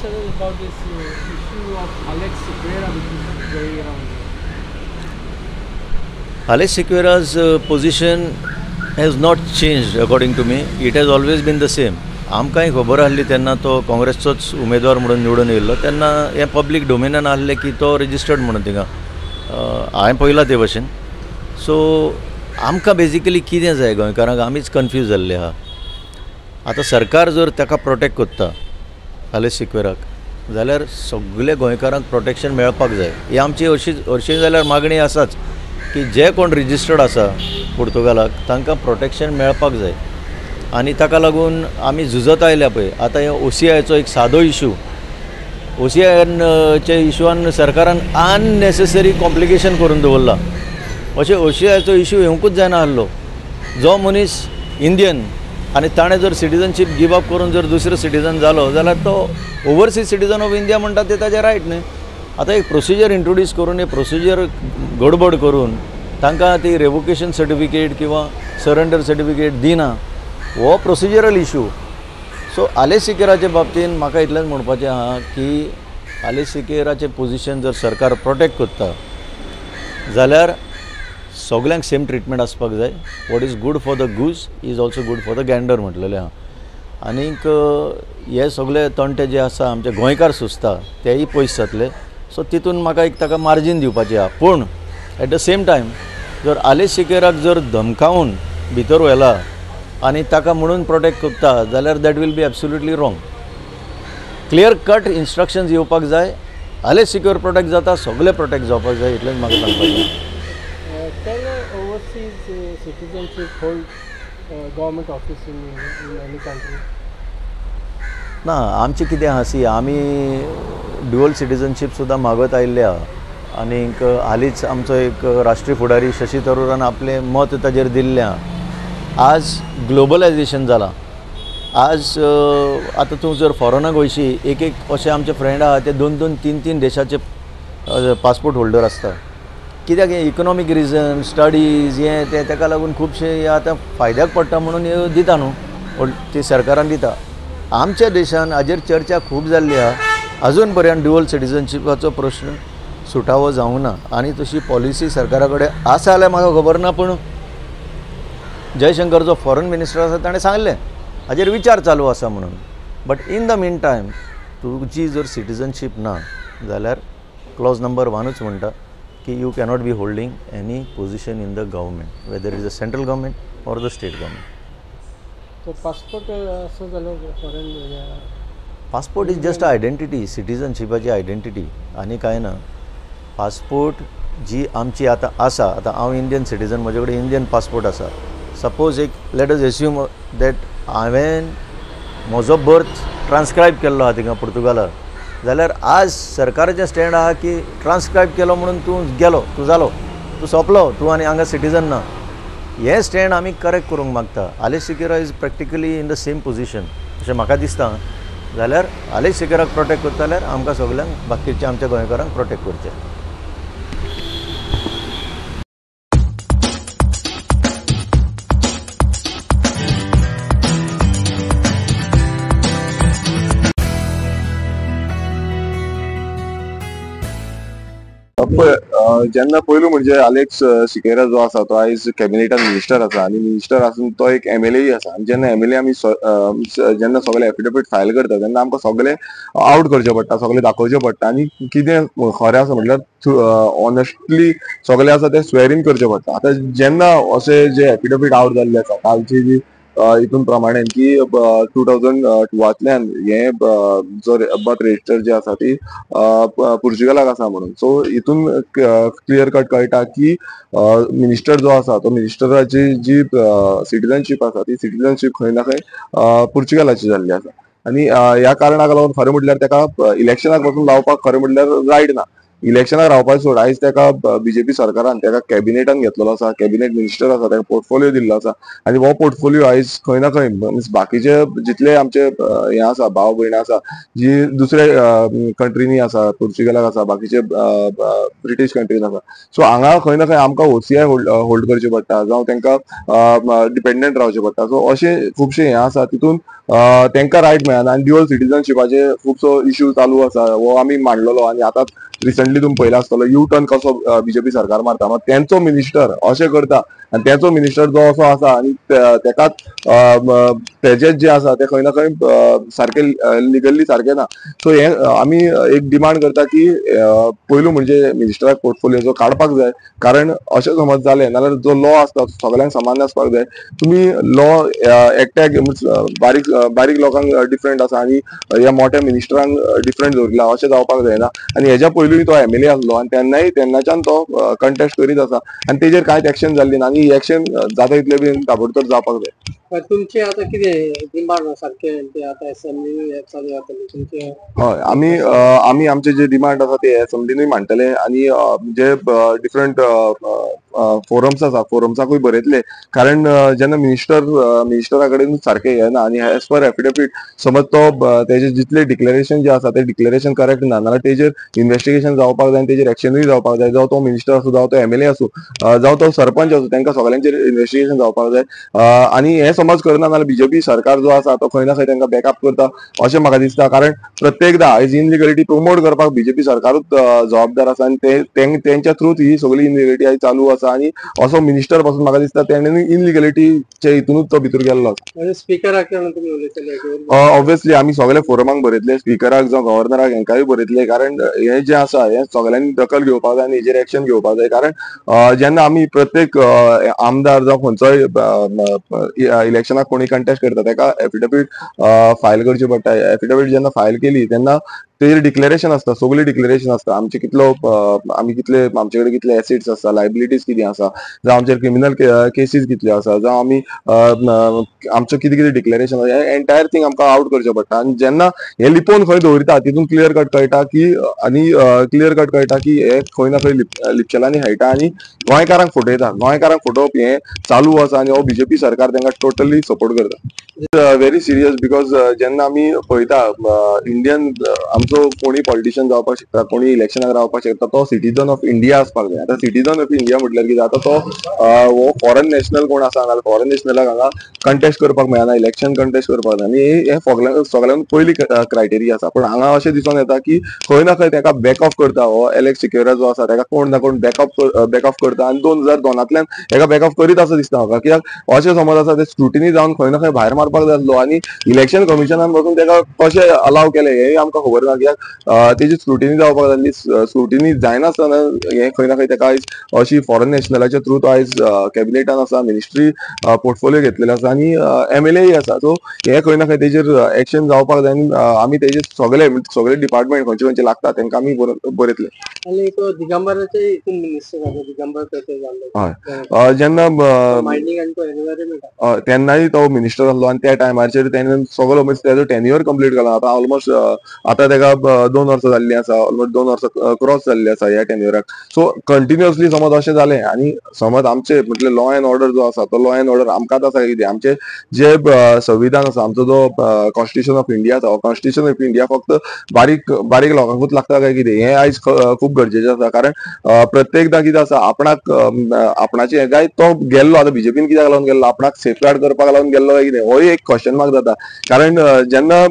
tell us about this issue of Alex Sequeira which is going around here? Alex Sequeira's position has not changed according to me. It has always been the same. आमकांय खबर आसली तेन्ना तो काँग्रेसचोच उमेदवार म्हणून निवडून येयल्लो तेन्ना हे पब्लीक डोमेनान आसलें की तो रजिस्टर्ड म्हणून थिंगा हांवें पळयलां ते भशेन. सो आमकां बेजिकली कितें जाय गोंयकारांक आमीच कन्फ्यूज जाल्ले आहा. आतां सरकार जर ताका प्रोटेक्ट करता अलेक्स सिक्वेराक जाल्यार सगळे गोंयकारांक प्रोटेक्शन मेळपाक जाय. ही आमची हरशीं जाल्यार मागणी आसाच की जे कोण रजिस्टर्ड आसा पुर्तुगालाक तांकां प्रोटेक्शन मेळपाक जाय. आनी ताका लागून आमी झुजत आयल्या पळय. आतां हे OCIचो एक सादो इशू OCIच्या इशूआन सरकारान अननेसेसरी कॉम्प्लिकेशन करून दवरला. अशें OCIचो इशू येवंकूच जायना आसलो. जो मनीस इंडियन आनी ताणें जर सिटीजनशीप गिव अप करून जर दुसरो सिटीजन जालो जाल्यार तो ओवरसीज सिटीजन ऑफ इंडिया म्हणटा ते ताजें रायट न्ही. आतां एक प्रोसिजर इंट्रोड्यूस करून हे प्रोसिजर गडबड करून तांकां ती रेवोकेशन सर्टिफिकेट किंवा सरेंडर सर्टिफिकेट दिना हो प्रोसिजरल इशू. सो आलेक्स सिक्वेराचे बाबतीन म्हाका इतलेंच म्हणपाचें आहा की आलेक्स सिक्वेराचें पोजिशन जर सरकार प्रोटेक्ट करता जाल्यार सगळ्यांक सेम ट्रिटमेंट आसपाक जाय. What is good for the goose is also good for the gander म्हटलेलें आहा. आनीक हे सगळे तंटे जे आसा आमचे गोंयकार सुचता तेय पयस जातले. सो तितून म्हाका एक ताका मार्जीन दिवपाचें आहा. पूण एट द सेम टायम जर आलेक्स सिक्वेराक जर धमकावन भितर व्हेला आनी ताका म्हणून प्रोटेक्ट करता जाल्यार that will be absolutely wrong. Clear cut instructions येवपाक जाय. आलेक्स सिक्वेर प्रोटेक्ट जाता सगळे प्रोटेक्ट जावपाक जाय इतलेंच म्हाका सांगपाचें. Can overseas citizenship hold government office in any country? ना आमचें कितें आहा सी आमी ड्युअल सिटीजनशीप सुद्दां मागत आयिल्ले आहा. आनीक हालींच आमचो एक राष्ट्रीय फुडारी शशी थरूरान आपलें मत ताजेर दिल्लें आहा. आज ग्लोबलायजेशन जालां. आज आतां तूं जर फॉरेनाक वयशी एक अशे आमचे फ्रेंड आहा ते 2-2, 3-3 देशाचे पासपोर्ट होल्डर आसता. कित्याक हे इकॉनॉमीक रिजन स्टडीज हें तें ताका लागून खुबशे आतां फायद्याक पडटा म्हणून हे दिता न्हू ती सरकारान दिता. आमच्या देशान हाजेर चर्चा खूब जाल्ली आहा. अजून पर्यंत ड्युअल सिटीजनशिपाचो प्रश्न सुटावो जावंक ना. आनी तशी पॉलिसी सरकारा कडेन आसा जाल्यार म्हाका खबर ना. पूण जयशंकर जो फॉरेन मिनिस्टर आसा ताणें सांगलें हाजेर विचार चालू आसा म्हणून. But in the mean time तुजी जर सिटीजनशीप ना जाल्यार क्लॉज नंबर 1च म्हणटा की you cannot be holding any position in the government whether is the central government or the state government. So passport असं झालं foreign passport is just identity सिटीजनशिपाची आयडेंटिटी आनी कांय ना. पासपोर्ट जी आमची आतां आसा आतां हांव इंडियन सिटीजन म्हजे कडेन इंडियन पासपोर्ट आसा. सपोज एक लेट अस एस्यूम दॅट हांवें म्हजो बर्थ ट्रान्सक्रायब केल्लो आहा थिंगा पुर्तुगालार जाल्यार आज सरकाराचें स्टँड आहा की ट्रान्सक्रायब केलो म्हणून तूं गेलो तूं जालो तूं सोंपलो तूं आनी हांगा सिटीजन ना. हे स्टँड आमी करेक्ट करूंक मागता. Alex Sequeira is practically in the same position अशें म्हाका दिसता. जाल्यार आलेक्स सिक्वेराक प्रोटेक्ट करता जाल्यार आमकां सगळ्यांक बाकीच्या आमच्या गोंयकारांक प्रोटेक्ट करचें. जेन्ना पयलू म्हणजे आलेक्स सिक्वेरा जो आसा तो आयज कॅबिनेटान मिनिस्टर आसा आनी मिनिस्टर आसून तो एक MLA आसा. आनी जेन्ना MLA आमी जेन्ना सगळे एफिडेविट फायल करता तेन्ना आमकां सगळे आउट करचे पडटा सगळे दाखोवचे पडटा आनी कितें खरें आसा म्हटल्यार ऑनेस्टली सगळे आसा ते स्वेरीन करचे पडटा. आतां जेन्ना अशे जे एफिडेविट आउट जाल्ले आसा कालची जी हितून प्रमाणे की 2002तल्यान हे जो बर्थ रजिस्टर जे आसा ती पुर्तुगालाक आसा म्हणून. सो हितून क्लियर कट कळटा की मिनिस्टर जो आसा तो मिनिस्टराची जी सिटीजनशीप आसा ती सिटीजनशीप खंय ना खंय पुर्तुगालाची जाल्ली आसा. आनी ह्या कारणाक लागून खरें म्हटल्यार ताका इलेक्शनाक वचून लावपाक खरें म्हटल्यार रायट ना. इलेक्शनाक रावपाक सोड आयज ताका बीजेपी सरकारान ताका कॅबिनेटान घेतलेलो आसा, कॅबिनेट मिनिस्टर आसा, ताका पोर्टफोलिओ दिल्लो आसा आनी हो पोर्टफोलिओ आयज खंय ना खंय मीन्स बाकीचे जितले आमचे हे आसा भाव भयणां आसा जी दुसऱ्या कंट्रीनी आसा, पोर्चुगलाक आसा, बाकीचे ब्रिटीश कंट्रीन आसा, सो हांगा खंय ना खंय आमकां OCI होल्ड करचे पडटा जावं तांकां डिपेंडंट रावचे पडटा. सो अशे खुबशे हे आसा तितून तांकां रायट मेळना आनी ड्युअल सिटीजनशिपाचे खुबसो इश्यू चालू आसा हो आमी मांडलेलो आनी आतां रिसंटली तुम्ही पयला आसतलो यू टर्न कसो बीजेपी सरकार मारता मग तेंचो मिनिस्टर अशें करता आनी तेचो मिनिस्टर जो असो आसा आनी तेकाच तेजेच जे आसा ते खंय ना खंय सारखे लिगल्ली सारखे ना. सो हे आमी एक डिमांड करता की पयलू म्हणजे मिनिस्टराक पोर्टफोलिओ काडपाक जाय, कारण अशें समज जालें जाल्यार जो लॉ आसता सगळ्यांक समान आसपाक जाय. तुम्ही लॉ एकट्याक बारीक बारीक लोकांक डिफरंट आसा आनी ह्या मोठ्या मिनिस्टरांक डिफरंट दवरला अशें जावपाक जायना. आनी हेज्या पयलूय तो MLA आसलो आनी तेन्नाच्यान तो कंटेस्ट करीत आसा आनी तेजेर कांयच एक्शन जाल्ली ना आनी ही एक्शन जाता इतले बेगीन ताबडतोब जावपाक जाय. तुमचे आता कितें डिमांड सारखे ते आता असेंब्ली चालू जातली तुमचे? हय आमी आमचे जे डिमांड आसा ते असेंब्लीनूय मांडटले आनी जे डिफरंट फोरम्स आसा फोरम्साकूय बरयतले, कारण जेन्ना मिनिस्टरा कडेन सारखे येना आनी एज पर एफिडेविट समज तो तेजे जितले डिक्लेरेशन जे आसा ते डिक्लेरेशन करेक्ट ना जाल्यार तेजेर इन्व्हेस्टिगेशन जावपाक जाय आनी तेजेर एक्शनूय जावपाक जाय. जावं तो मिनिस्टर आसूं, जावं तो MLA आसूं, जावं तो सरपंच आसूं, तांकां सगळ्यांचेर इन्व्हेस्टिगेशन जावपाक जाय. आनी हे समज करना जाल्यार बीजेपी सरकार जो आसा तो खंय ना खंय तांकां बॅकअप करता अशें म्हाका दिसता. कारण प्रत्येकदा आयज इनलिगलिटी प्रमोट करपाक बीजेपी सरकारूच जबाबदार आसा आनी तेंच्या थ्रूच ही सगळी इनलिगलिटी आयज चालू आसा आनी असो मिनिस्टर पासून म्हाका दिसता तेणें इनलिगलिटीच्या हितूनच तो भितर गेल्लो आसा. स्पिकराक तुमी उलयतले? ऑब्वियसली आमी सगळे फोरमाक बरयतले, स्पिकराक जावं गव्हर्नराक हेंकाय बरयतले, कारण हे जे आसा हे सगळ्यांनी दखल घेवपाक जाय आनी हेजेर एक्शन घेवपाक जाय. कारण जेन्ना आमी प्रत्येक आमदार जावं खंयचोय इलेक्शनाक कोणी कंटेस्ट करता ताका एफिडेविट फायल करची पडटा. एफिडेविट जेन्ना फायल केली तेन्ना तेजेर डिक्लेरेशन आसता, सगळी डिक्लेरेशन आसता आमचे आमी कितले आमचे कडेन कितले एसेट्स आसा, लायबिलिटीज कितें आसा, जावं आमचेर क्रिमिनल केसीस कितले आसा, जावं आमी आमचें कितें कितें डिक्लेरेशन आसा हे एंटायर थिंग आमकां आउट करचें पडटा. आनी जेन्ना हे लिपोवन खंय दवरता तितून क्लियर कट कळटा की हे खंय ना खंय लिपचेलांनी खेळटा आनी गोंयकारांक फटयता. गोंयकारांक फटोवप हे चालू आसा आनी हो बीजेपी सरकार तांकां टोटली सपोर्ट करता. व्हेरी सिरियस बिकॉज जेन्ना आमी पळयता इंडियन आमचो कोणी पॉलिटिशियन जावपाक शकता, कोणी इलेक्शनाक रावपाक शकता, तो सिटीजन ऑफ इंडिया आसपाक जाय. आतां सिटीजन ऑफ इंडिया म्हटल्यार कितें जाता, तो हो फॉरेन नॅशनल कोण आसा नाल्यार फॉरेन नॅशनलाक हांगा कंटेस्ट करपाक मेळना, इलेक्शन कंटेस्ट करपाक जाय आनी हे सगळ्यांक पयली क्रायटेरिया आसा. पण हांगा अशें दिसून येता की खंय ना खंय ताका बॅकऑफ करता हो एलेक्स सिक्युरा जो आसा ताका कोण ना कोण बॅकऑफ करता आनी 2002 हेका बॅकऑफ करीत असो दिसता म्हाका. कित्याक अशें समज आसा ते स्क्रुटिनी जावन खंय ना खंय भायर मारपाक जाय आसलो आनी इलेक्शन कमिशनान बसून ताका कशें अलाव केलें हेय आमकां खबर ना. कित्याक तेजी स्क्रुटिनी जावपाक जाय, स्क्रुटिनी जायनासतना हे खंय ना खंय ताका आयज अशी फॉरेन नॅशनलाच्या थ्रू तो आयज कॅबिनेटान आसा, मिनिस्ट्री पोर्टफोलिओ घेतलेले आसा आनी MLA आसा. सो हे खंय ना खंय तेजेर एक्शन जावपाक जाय आनी आमी तेजे सगळे डिपार्टमेंट खंयचे लागता तांकां आमी बरयतले. आनी तो दिगंबराचे हितून मिनिस्टर जालो, दिगंबर पेटे जाल्लो. हय जेन्ना मायनिंग आनी तो एनवायरमेंट तेन्नाय तो मिनिस्टर आसलो आनी त्या टायमाचेर तेणें सगळो तेजो टेन्युअर कंप्लीट केलो. आतां ऑलमोस्ट आतां ताका 2 वर्सां जाल्लीं आसा, ऑलमोस्ट 2 वर्सां क्रॉस जाल्ली आसा ह्या टेन्युअराक. सो कंटिन्युअसली समज अशें जालें आनी समज आमचे म्हटल्यार लॉ एंड ऑर्डर जो आसा तो लॉ एंड ऑर्डर आमकांच आसा कितें, आमचे जे संविधान आसा, आमचो जो कॉन्स्टिट्यूशन ऑफ इंडिया आसा, कॉन्स्टिट्यूशन ऑफ इंडिया फक्त बारीक बारीक लोकांकूच लागता काय कितें हे आयज खूब गरजेचें आसा. कारण प्रत्येकदां कितें आसा आपणाची हे गाय तो गेल्लो आतां बीजेपीन कित्याक लागून गेल्लो, आपणाक सेफगार्ड करपाक लागून गेल्लो काय कितें होय एक क्वेश्चन मार्क जाता. कारण जेन्ना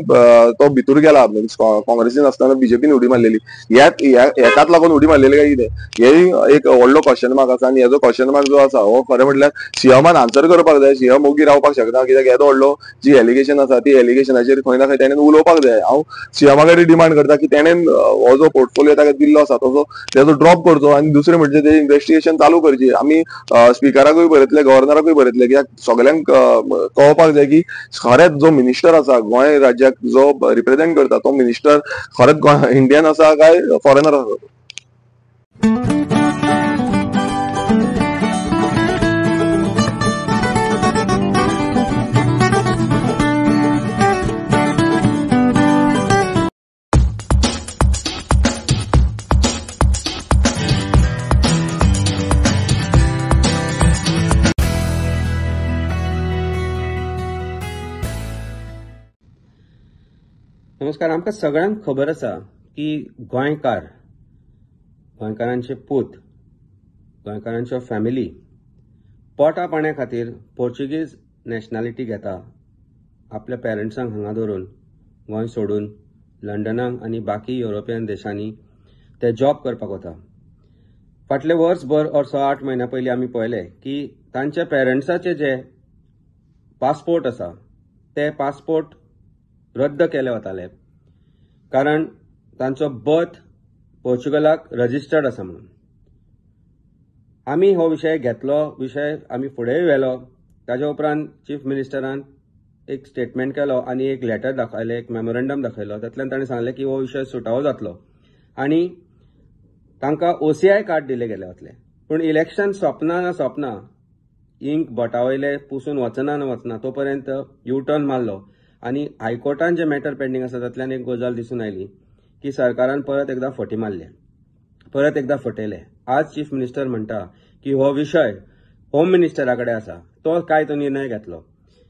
तो भितूर गेला काँग्रेसीन आसतना बीजेपीन उडी मारलेली, हेकाच लागून उडी मारलेली काय कितें हेय एक व्हडलो क्वेश्चन मार्क आसा. आनी हेजो क्वेश्चन मार्क जो आसा हो खरें म्हटल्यार सीएमान आन्सर करपाक जाय. सीएम ओगी रावपाक शकना, कित्याक येदो व्हडलो जी एलिगेशन आसा ती एलिगेशनाचेर खंय ना खंय तेणेन उलोवपाक जाय. हांव सीएमा कडेन डिमांड करता की तेणेन हो जो पोर्टफोलिओ ताका दिल्लो आसा तेजो ड्रॉप करचो आनी दुसरें म्हणजे ते इन्व्हेस्टिगेशन चालू करची. आमी स्पिकराकूय बरयतले, गव्हर्नराकूय बरयतले, कित्याक सगळ्यांक कळपाक जाय की खरेंच जो मिनिस्टर आसा गोंय राज्याक जो रिप्रेझेंट करता तो मिनिस्टर खरेंच इंडियन आसा काय फॉरेनर आसा. नमस्कार. आमकां सगळ्यांक खबर आसा की गोंयकारांचे पूत, गोंयकारांच्यो फॅमिली पोटा पाण्या खातीर पोर्चुगीज नॅशनॅलिटी घेता, आपल्या पेरंट्सांक हांगा दवरून गोंय सोडून लंडनाक आनी बाकी युरोपियन देशांनी ते जॉब करपाक वता. फाटले वर्सभर और 6-8 म्हयन्या पयलीं आमी पळयलें की तांच्या पेरंट्साचे जे पासपोर्ट आसा ते पासपोर्ट रद्द केले वताले, कारण तांचो बर्थ पोर्चुगलाक रजिस्टर्ड आसा म्हणून. आमी हो विशय घेतलो, विशय आमी फुडेंय व्हेलो. ताजे उपरांत चीफ मिनिस्टरान एक स्टेटमेंट केलो आनी एक लेटर दाखयलें, एक मेमोरंडम दाखयलो. तातूंतल्यान ताणें सांगलें की हो विशय सुटावो जातलो आनी तांकां OCI कार्ड दिले गेले वतले. पूण इलेक्शन सोंपना इंक बोटावयले पुसून वचना तो पर्यंत यू टर्न मारलो आनी हायकोर्टान जे मॅटर पेंडींग आसा तातूंतल्यान एक गजाल दिसून आयली की सरकारान परत एकदा फटी मारले, परत एकदा फटयले. आज चीफ मिनिस्टर म्हणटा की हो विशय होम मिनिस्टरा कडेन आसा, तो निर्णय घेतलो.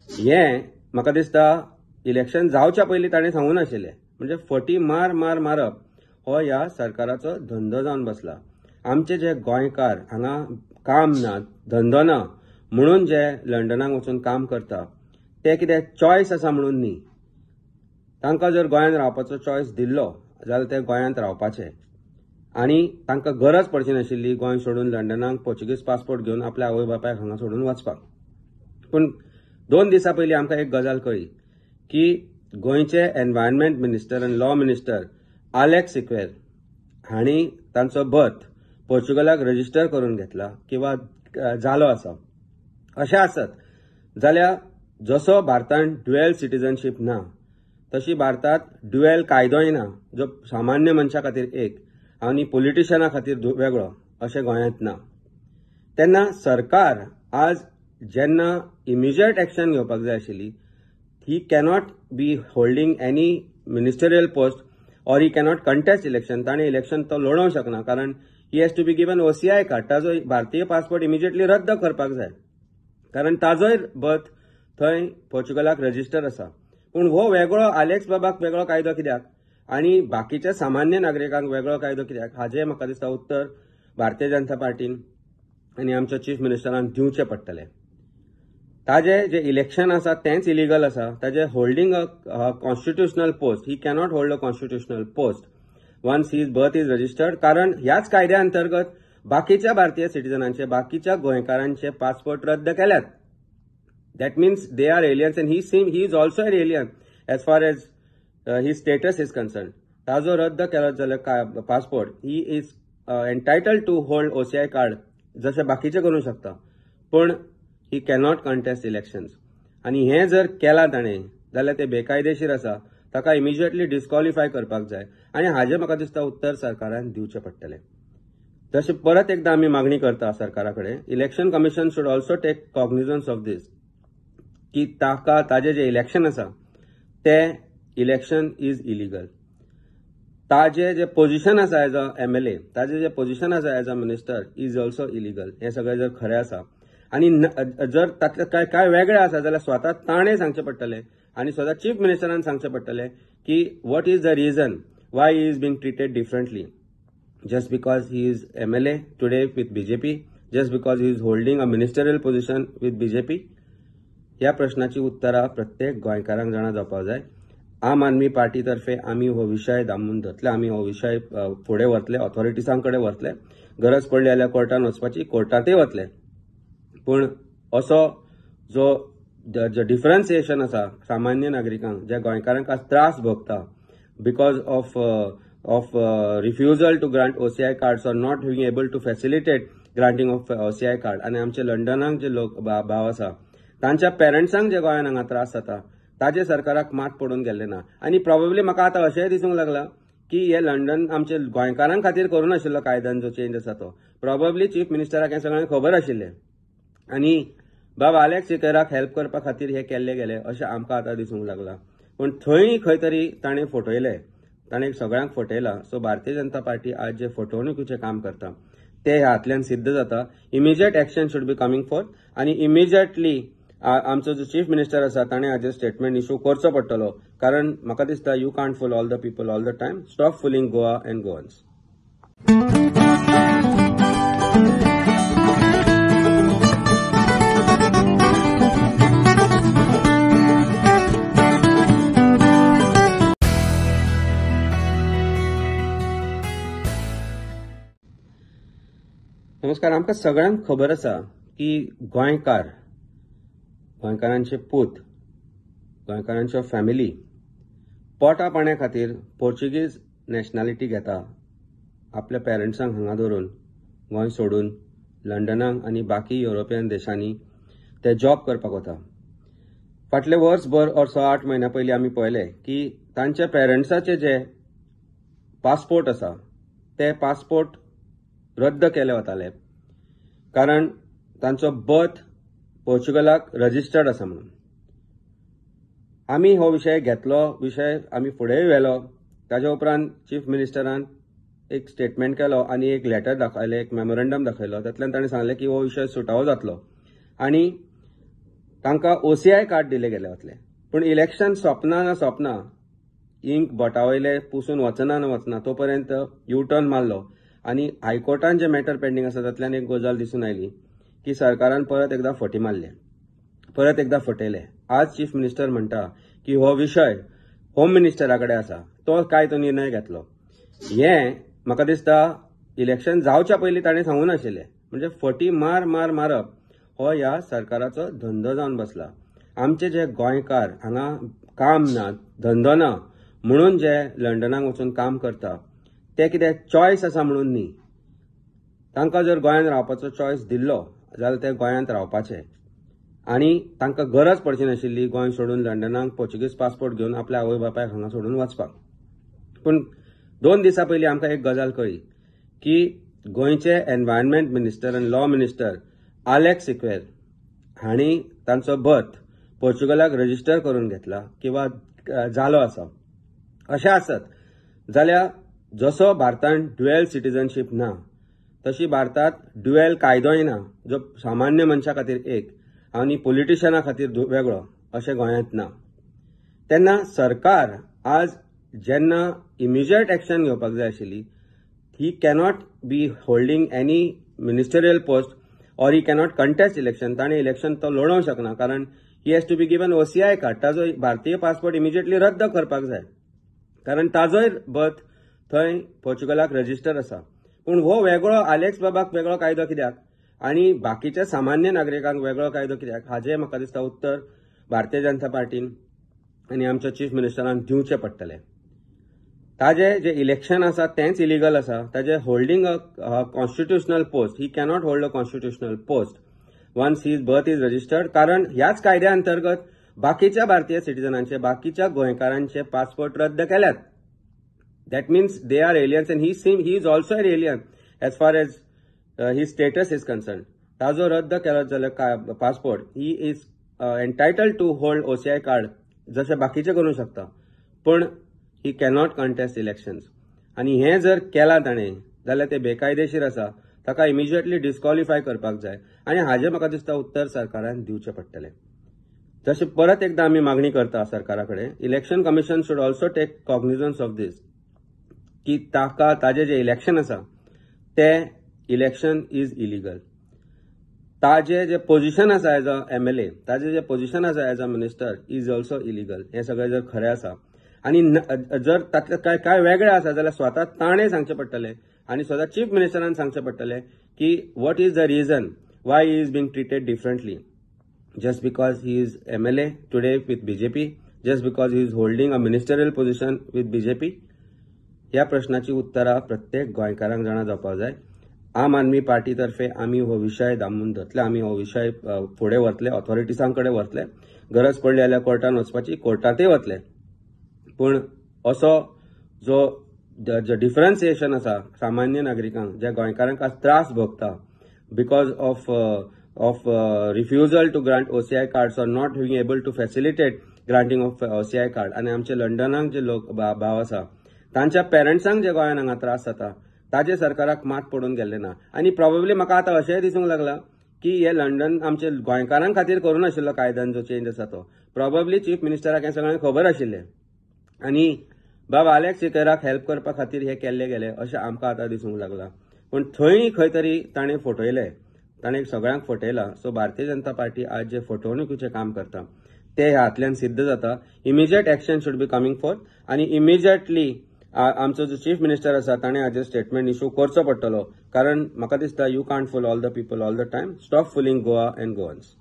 हें म्हाका दिसता इलेक्शन जावच्या पयलीं ताणें सांगून आशिल्लें. म्हणजे फटी मारप हो ह्या सरकाराचो धंदो जावन बसला. आमचे जे गोंयकार हांगा काम ना, धंदो ना म्हणून जे लंडनाक वचून काम करता ते कितें चॉयस आसा म्हणून न्ही. तांकां जर गोंयांत रावपाचो चॉयस दिल्लो जाल्यार ते गोंयांत रावपाचे आनी तांकां गरज पडची नाशिल्ली गोंय सोडून लंडनाक पोर्चुगीज पासपोर्ट घेवन आपल्या आवय बापायक हांगा सोडून वचपाक. पूण 2 दिसां पयलीं आमकां एक गजाल कळ्ळी की गोंयचे एनवायरमेंट मिनिस्टर आनी लॉ मिनिस्टर आलेक्स सिक्वेर हांणी तांचो बर्थ पोर्चुगलाक रजिस्टर करून घेतला किंवा जालो आसा. अशें आसत जाल्यार जसो भारतांत ड्युएल सिटीजनशीप ना तशी भारतांत ड्युएल कायदोय ना, जो सामान्य मनशा खातीर एक आनी पॉलिटिशियना खातीर वेगळो, अशें गोंयांत ना. तेन्ना सरकार आज जेन्ना इमिजिएट एक्शन घेवपाक जाय आशिल्ली, he cannot be holding any ministerial post or he cannot contest election. ताणें इलेक्शन तो लडोवंक शकना, कारण he has to be given OCI card. ताजो भारतीय पासपोर्ट इमिजिएटली रद्द करपाक जाय, कारण ताजोय बर्थ थंय पोर्चुगलाक रजिस्टर आसा. पूण हो वेगळो आलेक्स बाबाक वेगळो कायदो कित्याक आनी बाकीच्या सामान्य नागरिकांक वेगळो कायदो कित्याक, हाजें म्हाका दिसता उत्तर भारतीय जनता पार्टीन आनी आमच्या चीफ मिनिस्टरान दिवचें पडटलें. ताजें जें इलेक्शन आसा तेंच इलिगल आसा. ताजें holding a constitutional post, he cannot hold a constitutional post once his birth is registered, कारण ह्याच कायद्या अंतर्गत बाकीच्या भारतीय सिटीजनांचे, बाकीच्या गोंयकारांचे पासपोर्ट रद्द केल्यात. That means they are aliens and he is also an alien as far as he status is concern. ताजो रद्द केलो जाल्यार passport he is entitled to hold OCI card जशें बाकीचे करूंक शकता. पूण ही कॅनॉट कंटेस्ट इलेक्शन्स आनी हें जर केलां ताणें जाल्यार ते बेकायदेशीर आसा. ताका इमिजिएटली डिस्क्वॉलिफाय करपाक जाय आनी हाजें म्हाका दिसता उत्तर सरकारान दिवचें पडटलें. तशें परत एकदा आमी मागणी करता सरकारा कडेन, election commission should also take cognizance of this की ताजें जें इलेक्शन आसा तें इलेक्शन इज इलिगल. ताजें जें पोझिशन आसा एज अ MLA, ताजें जें पोझिशन आसा as a minister is also illegal. हें सगळें जर खरें आसा आनी जर तातलें काय वेगळें आसा जाल्यार स्वता ताणें सांगचें पडटलें आनी स्वता चीफ मिनिस्टरान सांगचें पडटलें की what is the region Y he is being treated differently just because he is MLA today with BJP, just because he is holding a ministerial position with BJP. ह्या प्रश्नाची उत्तरां प्रत्येक गोंयकारांक जाणा जावपाक जाय. आम आदमी पार्टी तर्फे आमी हो विशय दामून धरतले, आमी हो विशय फुडें व्हरतले, ऑथॉरिटीजां कडेन व्हरतले. गरज पडली जाल्यार कोर्टान वचपाची, कोर्टांतय वतले. पूण असो जो डिफरन्सिएशन आसा सामान्य नागरिकांक, जे गोंयकारांक आज त्रास भोगता because of refusal to grant OCI cards or not being able to facilitate granting of OCI card, आणि आमचे लंडनाक जे लोक भाव आसा तांच्या पेरंट्सांक जे गोंयान हांगा त्रास जाता ताजे सरकाराक मात पडून गेल्ले ना. आनी प्रोबेबली म्हाका आतां अशेंय दिसूंक लागला की हे लंडन आमचे गोंयकारां खातीर करूं नाशिल्लो कायद्यान जो चेंज आसा तो प्रोबेबली चीफ मिनिस्टराक हें सगळें खबर आशिल्लें आनी बाब आलेक्स सिक्वेराक हेल्प करपा खातीर हें केल्लें गेलें अशें आमकां आतां दिसूंक लागलां. पूण थंय खंय तरी ताणें फटयलें, ताणें सगळ्यांक फटयलां. सो भारतीय जनता पार्टी आज जे फटवणुकीचें काम करता ते ह्या हातल्यान सिद्ध जाता. Immediate action should be coming fourth आनी इमिजिएटली आमचो जो चीफ मिनिस्टर आसा ताणें हाजेर स्टेटमेंट इश्यू करचो पडटलो, कारण म्हाका दिसता you can't fool all the people all the time. Stop fooling Goa and Goans. नमस्कार. आमकां सगळ्यांक खबर आसा की गोंयकारांचे पूत, गोंयकारांच्यो फॅमिली पोटा पाण्या खातीर पोर्चुगीज नॅशनॅलिटी घेता. आपल्या पेरंट्सांक हांगा दवरून गोंय सोडून लंडनाक आनी बाकी युरोपियन देशांनी ते जॉब करपाक वता. फाटले वर्सभर और 6-8 म्हयन्या पयलीं आमी पळयलें की तांच्या पेरंट्साचे जे पासपोर्ट आसा ते पासपोर्ट रद्द केले वताले, कारण तांचो बर्थ पोर्चुगलाक रजिस्टर्ड आसा म्हणून. आमी हो विशय घेतलो, विशय आमी फुडेंय व्हेलो. ताजे उपरांत चीफ मिनिस्टरान एक स्टेटमेंट केलो आनी एक लेटर दाखयलें, एक मेमोरंडम दाखयलो. तातूंतल्यान ताणें सांगलें की हो विशय सुटावो जातलो आनी तांकां OCI कार्ड दिले गेले वतले. पूण इलेक्शन सोंपना इंक बोटावयले पुसून वचना तो पर्यंत यू टर्न मारलो आनी हायकोर्टान जे मॅटर पेंडींग आसा तातूंतल्यान एक गजाल दिसून आयली की सरकारान परत एकदा फटी मारले, परत एकदा फटयले. आज चीफ मिनिस्टर म्हणटा की हो विशय होम मिनिस्टरा कडेन आसा, तो काय तो निर्णय घेतलो. हें म्हाका दिसता इलेक्शन जावच्या पयलीं ताणें सांगून आशिल्लें. म्हणजे फटी मारप हो ह्या सरकाराचो धंदो जावन बसला. आमचे जे गोंयकार हांगा काम ना, धंदो ना म्हणून जे लंडनाक वचून काम करता ते कितें चॉयस आसा म्हणून न्ही. तांकां जर गोंयांत रावपाचो चॉयस दिल्लो जाल्यार ते गोंयांत रावपाचे आनी तांकां गरज पडची नाशिल्ली गोंय सोडून लंडनाक पोर्चुगीज पासपोर्ट घेवन आपल्या आवय बापायक हांगा सोडून वचपाक. पूण 2 दिसां पयलीं आमकां एक गजाल कळ्ळी की गोंयचे एनवायरमेंट मिनिस्टर आनी लॉ मिनिस्टर आलेक्स सिक्वेर हांणी तांचो बर्थ पोर्चुगलाक रजिस्टर करून घेतला किंवा जालो आसा. अशें आसत जाल्यार जसो भारतांत ड्युएल सिटीजनशीप ना तशी भारतांत ड्युएल कायदोय ना, जो सामान्य मनशा खातीर एक आनी पॉलिटिशियना खातीर वेगळो अशें गोंयांत ना. तेन्ना सरकार आज जेन्ना इमिजिएट एक्शन घेवपाक जाय आशिल्ली, he cannot be holding any ministerial post or he cannot contest election. ताणें इलेक्शन तो लडोवंक शकना, कारण he has to be given OCI card. ताजो भारतीय पासपोर्ट इमिजिएटली रद्द करपाक जाय, कारण ताजोय बर्थ थंय पोर्चुगलाक रजिस्टर आसा. पूण हो वेगळो आलेक्स बाबाक वेगळो कायदो कित्याक आनी बाकीच्या सामान्य नागरिकांक वेगळो कायदो कित्याक, हाजें म्हाका दिसता उत्तर भारतीय जनता पार्टीन आनी आमच्या चीफ मिनिस्टरान दिवचें पडटलें. ताजें जें इलेक्शन आसा तेंच इलिगल आसा. ताजें holding a constitutional post, he cannot hold a constitutional post once his birth is registered, कारण ह्याच कायद्या अंतर्गत बाकीच्या भारतीय सिटीजनांचे, बाकीच्या गोंयकारांचे पासपोर्ट रद्द केल्यात. That means they are aliens and he is also an alien as far as his status is concerned. ताजो रद्द केलो जाल्यार passport, he is entitled to hold OCI card जशें बाकीचे करूंक शकता, पूण ही कॅनॉट कंटेस्ट इलेक्शन्स. आनी हें जर केलां ताणें जाल्यार तें बेकायदेशीर आसा. ताका इमिजिएटली डिस्क्वॉलिफाय करपाक जाय आनी हाजें म्हाका दिसता उत्तर सरकारान दिवचें पडटलें. जशें परत एकदां आमी मागणी करता सरकारा कडेन, election commission should also take cognizance of this की ताजें जें इलेक्शन आसा तें इलेक्शन इज इलिगल. ताजें जें पोझिशन आसा एज अ MLA, ताजें जें पोझिशन आसा as a minister is also illegal. हें सगळें जर खरें आसा आनी जर तातलें काय वेगळें आसा जाल्यार स्वता ताणें सांगचें पडटलें आनी स्वता चीफ मिनिस्टरान सांगचें पडटलें की what is the region Y he is being treated differently just because he is MLA today with BJP, just because he is holding a ministerial position with BJP. ह्या प्रश्नाची उत्तरां प्रत्येक गोंयकारांक जाणा जावपाक जाय. आम आदमी पार्टी तर्फे आमी हो विशय दामून धरतले, आमी हो विशय फुडें व्हरतले, ऑथॉरिटीजां कडेन व्हरतले. गरज पडली जाल्यार कोर्टान वचपाची, कोर्टांतय वतले. पूण असो जो डिफरन्सिएशन आसा सामान्य नागरिकांक, ज्या गोंयकारांक आज त्रास भोगता because of refusal to grant OCI cards or not being able to facilitate granting of OCI card, आनी आमचे लंडनाक जे लोक भाव आसा तांच्या पेरंट्सांक जे गोंयान हांगा त्रास जाता ताजे सरकाराक मात पडून गेल्ले ना. आनी प्रॉबेबली म्हाका आतां अशेंय दिसूंक लागला की हे लंडन आमचे गोंयकारां खातीर करूं नाशिल्लो कायद्यान जो चेंज आसा तो प्रॉबेबली चीफ मिनिस्टराक हें सगळें खबर आशिल्लें आनी बाबा अलेक्स सिक्वेराक हेल्प करपा खातीर हे केल्ले गेले अशें आमकां आतां दिसूंक लागलां. पूण थंय खंय तरी ताणें फटयले, ताणें सगळ्यांक फटयला. सो भारतीय जनता पार्टी आज जे फटवणुकीचें काम करता ते ह्या हातल्यान सिद्ध जाता. Immediate action should be coming for आनी इमिजिएटली आमचो जो चीफ मिनिस्टर आसा ताणें हाजेर स्टेटमेंट इश्यू करचो पडटलो. कारण म्हाका दिसता you can't fool all the people all the time. Stop fooling Goa and Goans.